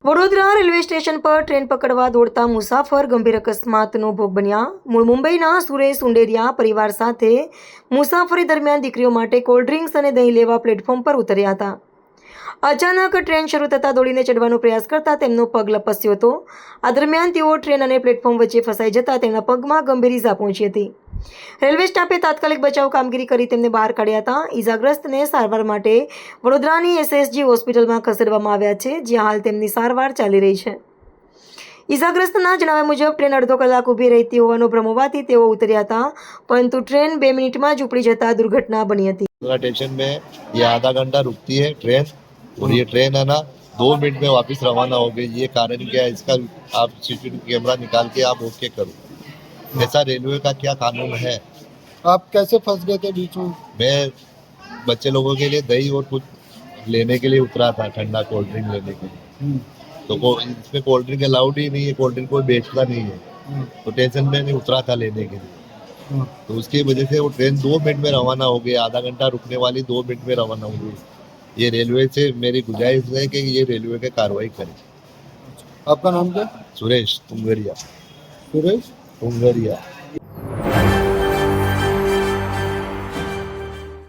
Vadodara railway station પર train પકડવા દોડતા મુસાફર ગંભીર અકસ્માતનો ભોગ બન્યા. મૂળ મુંબઈના સુરેશ ઉંડેરિયા પરિવાર સાથે મુસાફરી દરમિયાન દીકરીઓ માટે કોલ્ડ ડ્રિંક્સ અને દહીં લેવા પ્લેટફોર્મ પર ઉતર્યા હતા. અચાનક ટ્રેન શરૂ થતાં દોડીને ચડવાનો પ્રયાસ કરતા તેમનો પગ લપસ્યો હતો. આ દરમિયાન તેઓ ટ્રેન અને પ્લેટફોર્મ વચ્ચે ફસાઈ જતા તેમના પગમાં ગંભીર ઈજા પહોંચી હતી. રેલવે સ્ટાફે તાત્કાલિક બચાવ કામગીરી કરી તેમને બહાર કાઢ્યા હતા. ઈજાગ્રસ્તને સારવાર માટે વડોદરાની એસએસજી હોસ્પિટલમાં ખસેડવામાં આવ્યા છે, જ્યાં હાલ તેમની સારવાર ચાલી રહી છે. ઈજાગ્રસ્તના જણાવ્યા મુજબ ટ્રેન અડધો કલાક ઊભી રહેતી હોવાનો ભ્રમ હોવાથી તેઓ ઉતર્યા હતા, પરંતુ ટ્રેન 2 મિનિટમાં જ ઉપડી જતા દુર્ઘટના બની હતી. स्टेशन में ये आधा घंटा रुकती है ट्रेन और ये ट्रेन है ना 2 मिनट में वापस रवाना हो गई. ये कारण क्या है इसका आप सीसीटीवी कैमरा निकाल के आप ओके करो. ऐसा रेलवे का क्या कानून है? आप कैसे फंस गए थे बीच में? मैं बच्चे लोगों के लिए दही और कुछ लेने के लिए उतरा था, ठंडा कोल्ड ड्रिंक लेने के लिए. तो इसमें कोल्ड ड्रिंक अलाउड ही नहीं है, कोल्ड ड्रिंक कोई बेचता नहीं है. तो स्टेशन में नहीं उतरा था लेने के लिए. तो उसकी वजह से वो ट्रेन 2 मिनट में रवाना हो गई. आधा घंटा रुकने वाली 2 मिनट में रवाना हो गई. ये रेलवे से मेरी गुजारिश है कि ये रेलवे पे कार्रवाई करे. आपका नाम क्या? सुरेश तुंगरिया. सुरेश तुंगरिया.